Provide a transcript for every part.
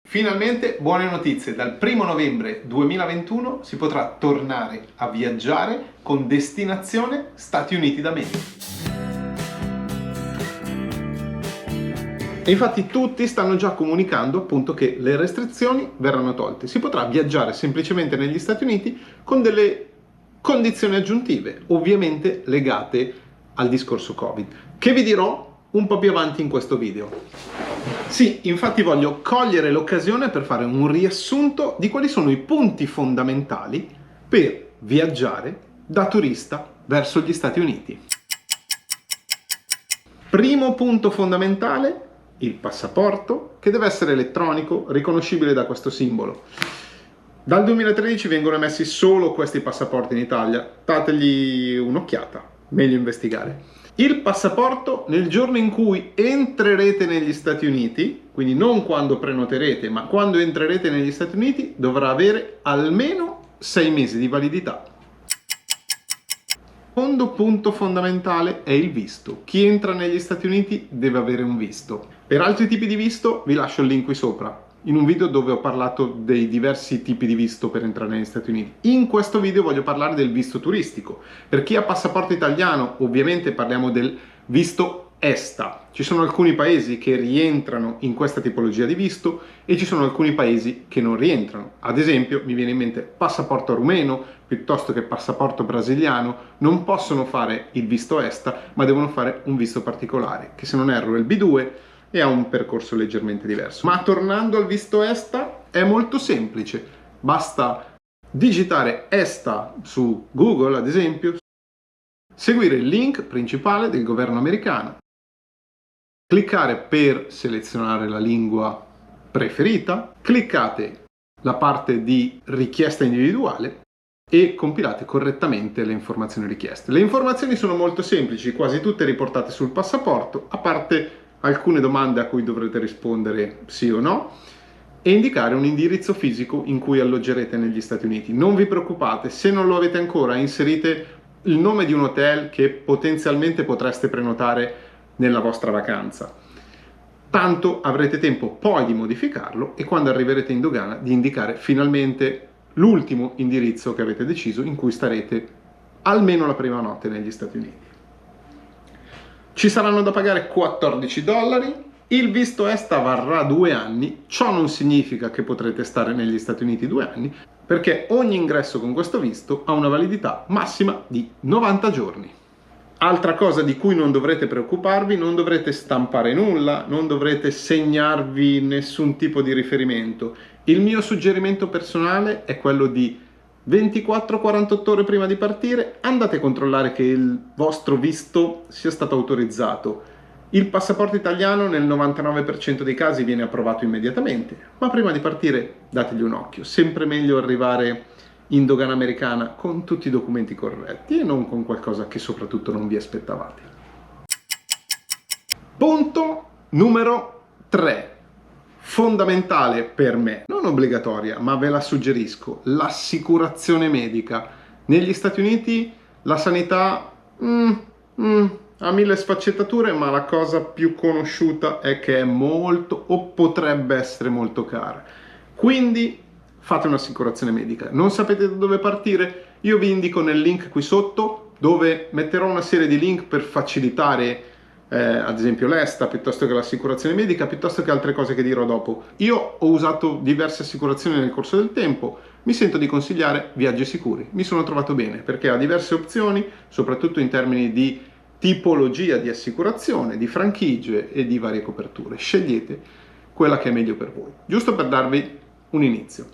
Finalmente buone notizie, dal 1 novembre 2021 si potrà tornare a viaggiare con destinazione Stati Uniti d'America. E infatti tutti stanno già comunicando appunto che le restrizioni verranno tolte. Si potrà viaggiare semplicemente negli Stati Uniti con delle condizioni aggiuntive, ovviamente legate al discorso Covid, che vi dirò un po' più avanti in questo video. Sì, infatti voglio cogliere l'occasione per fare un riassunto di quali sono i punti fondamentali per viaggiare da turista verso gli Stati Uniti. Primo punto fondamentale, il passaporto, che deve essere elettronico, riconoscibile da questo simbolo. Dal 2013 vengono emessi solo questi passaporti in Italia, dategli un'occhiata, meglio investigare. Il passaporto nel giorno in cui entrerete negli Stati Uniti, quindi non quando prenoterete, ma quando entrerete negli Stati Uniti, dovrà avere almeno 6 mesi di validità. Secondo punto fondamentale è il visto. Chi entra negli Stati Uniti deve avere un visto. Per altri tipi di visto vi lascio il link qui sopra, in un video dove ho parlato dei diversi tipi di visto per entrare negli Stati Uniti. In questo video voglio parlare del visto turistico. Per chi ha passaporto italiano, ovviamente parliamo del visto ESTA. Ci sono alcuni paesi che rientrano in questa tipologia di visto e ci sono alcuni paesi che non rientrano. Ad esempio, mi viene in mente passaporto rumeno piuttosto che passaporto brasiliano, non possono fare il visto ESTA, ma devono fare un visto particolare, che se non erro è il B2, e ha un percorso leggermente diverso. Ma tornando al visto ESTA, è molto semplice. Basta digitare ESTA su Google, ad esempio, seguire il link principale del governo americano, cliccare per selezionare la lingua preferita, cliccate la parte di richiesta individuale e compilate correttamente le informazioni richieste. Le informazioni sono molto semplici, quasi tutte riportate sul passaporto, a parte alcune domande a cui dovrete rispondere sì o no, e indicare un indirizzo fisico in cui alloggerete negli Stati Uniti. Non vi preoccupate, se non lo avete ancora, inserite il nome di un hotel che potenzialmente potreste prenotare nella vostra vacanza. Tanto avrete tempo poi di modificarlo e quando arriverete in dogana di indicare finalmente l'ultimo indirizzo che avete deciso in cui starete almeno la prima notte negli Stati Uniti. Ci saranno da pagare $14, il visto ESTA varrà 2 anni, ciò non significa che potrete stare negli Stati Uniti 2 anni, perché ogni ingresso con questo visto ha una validità massima di 90 giorni. Altra cosa di cui non dovrete preoccuparvi, non dovrete stampare nulla, non dovrete segnarvi nessun tipo di riferimento. Il mio suggerimento personale è quello di 24-48 ore prima di partire, andate a controllare che il vostro visto sia stato autorizzato. Il passaporto italiano nel 99% dei casi viene approvato immediatamente, ma prima di partire dategli un occhio. Sempre meglio arrivare in dogana americana con tutti i documenti corretti e non con qualcosa che soprattutto non vi aspettavate. Punto numero 3. Fondamentale per me, non obbligatoria, ma ve la suggerisco, l'assicurazione medica. Negli Stati Uniti la sanità ha 1000 sfaccettature, ma la cosa più conosciuta è che è molto o potrebbe essere molto cara. Quindi fate un'assicurazione medica. Non sapete da dove partire? Io vi indico nel link qui sotto, dove metterò una serie di link per facilitare ad esempio l'ESTA, piuttosto che l'assicurazione medica, piuttosto che altre cose che dirò dopo. Io ho usato diverse assicurazioni nel corso del tempo, mi sento di consigliare Viaggi Sicuri. Mi sono trovato bene perché ha diverse opzioni, soprattutto in termini di tipologia di assicurazione, di franchigie e di varie coperture. Scegliete quella che è meglio per voi, giusto per darvi un inizio.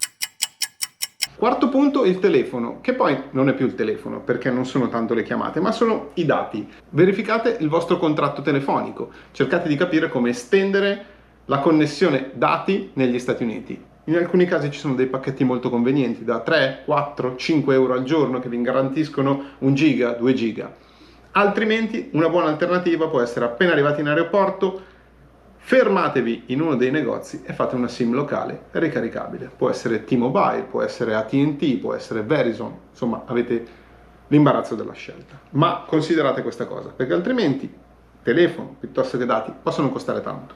Quarto punto, il telefono, che poi non è più il telefono perché non sono tanto le chiamate, ma sono i dati. Verificate il vostro contratto telefonico, cercate di capire come estendere la connessione dati negli Stati Uniti. In alcuni casi ci sono dei pacchetti molto convenienti, da 3, 4, 5 euro al giorno che vi garantiscono 1 giga, 2 giga. Altrimenti una buona alternativa può essere appena arrivati in aeroporto, fermatevi in uno dei negozi e fate una SIM locale ricaricabile. Può essere T-Mobile, può essere AT&T, può essere Verizon, insomma avete l'imbarazzo della scelta. Ma considerate questa cosa, perché altrimenti telefono piuttosto che dati possono costare tanto.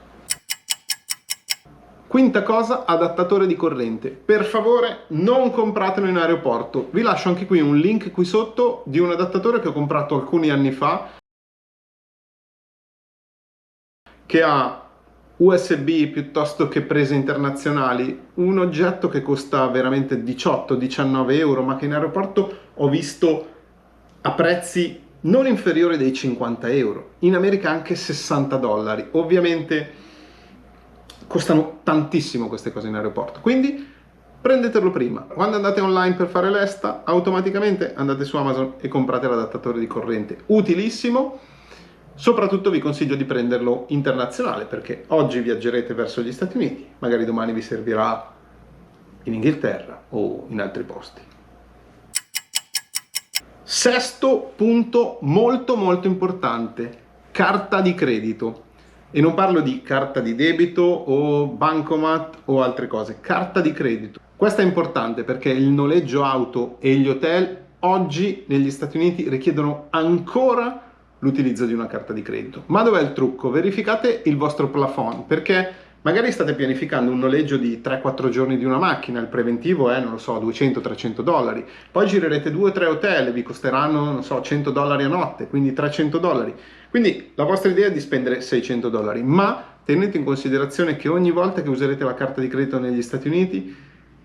Quinta cosa, adattatore di corrente. Per favore non compratelo in aeroporto. Vi lascio anche qui un link qui sotto di un adattatore che ho comprato alcuni anni fa, che ha USB piuttosto che prese internazionali, un oggetto che costa veramente 18-19 euro, ma che in aeroporto ho visto a prezzi non inferiori dei 50 euro, in America anche 60 dollari. Ovviamente costano tantissimo queste cose in aeroporto, quindi prendetelo prima. Quando andate online per fare l'esta, automaticamente andate su Amazon e comprate l'adattatore di corrente, utilissimo. Soprattutto vi consiglio di prenderlo internazionale, perché oggi viaggerete verso gli Stati Uniti, magari domani vi servirà in Inghilterra o in altri posti. Sesto punto molto importante, carta di credito. E non parlo di carta di debito o bancomat o altre cose, carta di credito. Questa è importante perché il noleggio auto e gli hotel oggi negli Stati Uniti richiedono ancora l'utilizzo di una carta di credito. Ma dov'è il trucco? Verificate il vostro plafond, perché magari state pianificando un noleggio di 3-4 giorni di una macchina, il preventivo è, non lo so, 200-300 dollari, poi girerete 2 o 3 hotel e vi costeranno, non so, 100 dollari a notte, quindi 300 dollari. Quindi la vostra idea è di spendere 600 dollari, ma tenete in considerazione che ogni volta che userete la carta di credito negli Stati Uniti,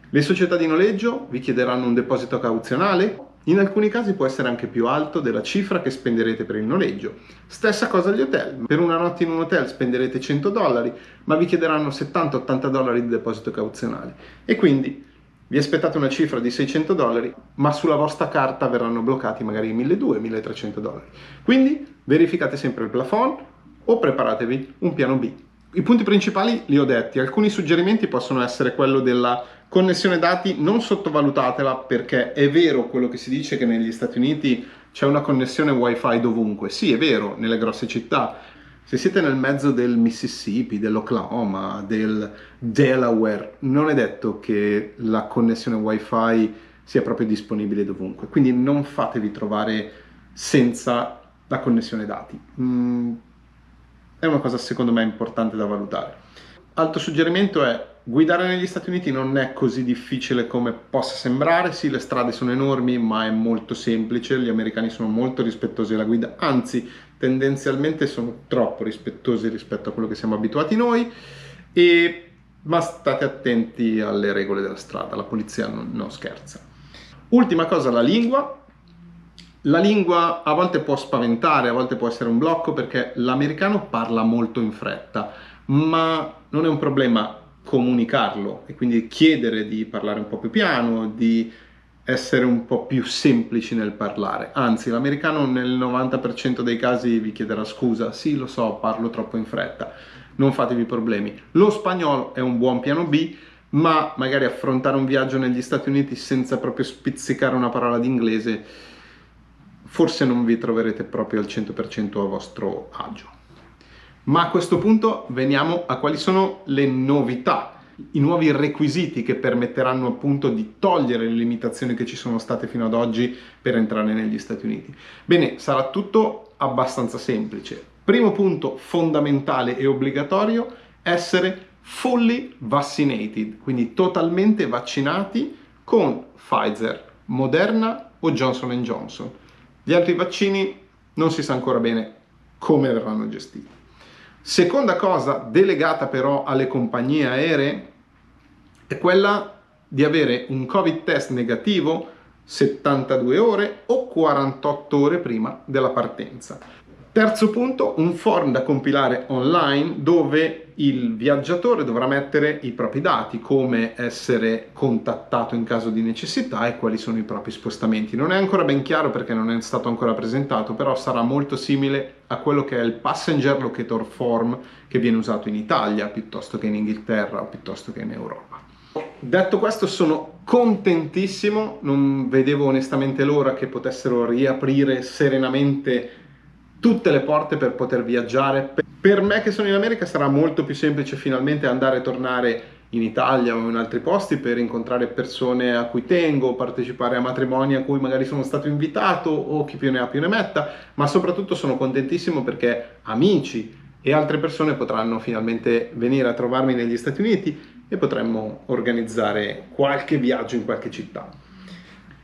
le società di noleggio vi chiederanno un deposito cauzionale. In alcuni casi può essere anche più alto della cifra che spenderete per il noleggio. Stessa cosa agli hotel. Per una notte in un hotel spenderete 100 dollari, ma vi chiederanno 70-80 dollari di deposito cauzionale. E quindi vi aspettate una cifra di 600 dollari, ma sulla vostra carta verranno bloccati magari 1.200-1.300 dollari. Quindi verificate sempre il plafond o preparatevi un piano B. I punti principali li ho detti, alcuni suggerimenti possono essere quello della connessione dati, non sottovalutatela, perché è vero quello che si dice che negli Stati Uniti c'è una connessione wifi dovunque. Sì, è vero, nelle grosse città. Se siete nel mezzo del Mississippi, dell'Oklahoma, del Delaware, non è detto che la connessione wifi sia proprio disponibile dovunque. Quindi non fatevi trovare senza la connessione dati. È una cosa secondo me importante da valutare. Altro suggerimento è: guidare negli Stati Uniti non è così difficile come possa sembrare. Sì, le strade sono enormi, ma è molto semplice. Gli americani sono molto rispettosi della guida, anzi, tendenzialmente sono troppo rispettosi rispetto a quello che siamo abituati noi. Ma state attenti alle regole della strada, la polizia non scherza. Ultima cosa, la lingua. La lingua a volte può spaventare, a volte può essere un blocco, perché l'americano parla molto in fretta, ma non è un problema comunicarlo e quindi chiedere di parlare un po' più piano, di essere un po' più semplici nel parlare. Anzi, l'americano nel 90% dei casi vi chiederà scusa, sì, lo so, parlo troppo in fretta, non fatevi problemi. Lo spagnolo è un buon piano B, ma magari affrontare un viaggio negli Stati Uniti senza proprio spizzicare una parola di inglese, forse non vi troverete proprio al 100% a vostro agio. Ma a questo punto veniamo a quali sono le novità, i nuovi requisiti che permetteranno appunto di togliere le limitazioni che ci sono state fino ad oggi per entrare negli Stati Uniti. Bene, sarà tutto abbastanza semplice. Primo punto fondamentale e obbligatorio: essere fully vaccinated, quindi totalmente vaccinati con Pfizer, Moderna o Johnson & Johnson. Gli altri vaccini non si sa ancora bene come verranno gestiti. Seconda cosa delegata però alle compagnie aeree è quella di avere un Covid test negativo 72 ore o 48 ore prima della partenza. Terzo punto, un form da compilare online dove il viaggiatore dovrà mettere i propri dati, come essere contattato in caso di necessità e quali sono i propri spostamenti. Non è ancora ben chiaro perché non è stato ancora presentato, però sarà molto simile a quello che è il Passenger Locator Form che viene usato in Italia piuttosto che in Inghilterra o piuttosto che in Europa. Detto questo, sono contentissimo, non vedevo onestamente l'ora che potessero riaprire serenamente tutte le porte per poter viaggiare. Per me che sono in America sarà molto più semplice finalmente andare e tornare in Italia o in altri posti per incontrare persone a cui tengo, partecipare a matrimoni a cui magari sono stato invitato o chi più ne ha più ne metta, ma soprattutto sono contentissimo perché amici e altre persone potranno finalmente venire a trovarmi negli Stati Uniti e potremmo organizzare qualche viaggio in qualche città.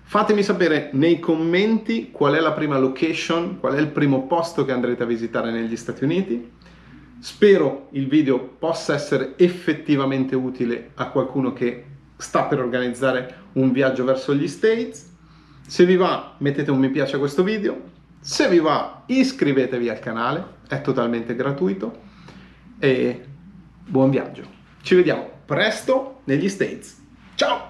Fatemi sapere nei commenti qual è la prima location, qual è il primo posto che andrete a visitare negli Stati Uniti. Spero il video possa essere effettivamente utile a qualcuno che sta per organizzare un viaggio verso gli States. Se vi va, mettete un mi piace a questo video. Se vi va, iscrivetevi al canale, è totalmente gratuito. E buon viaggio. Ci vediamo presto negli States. Ciao!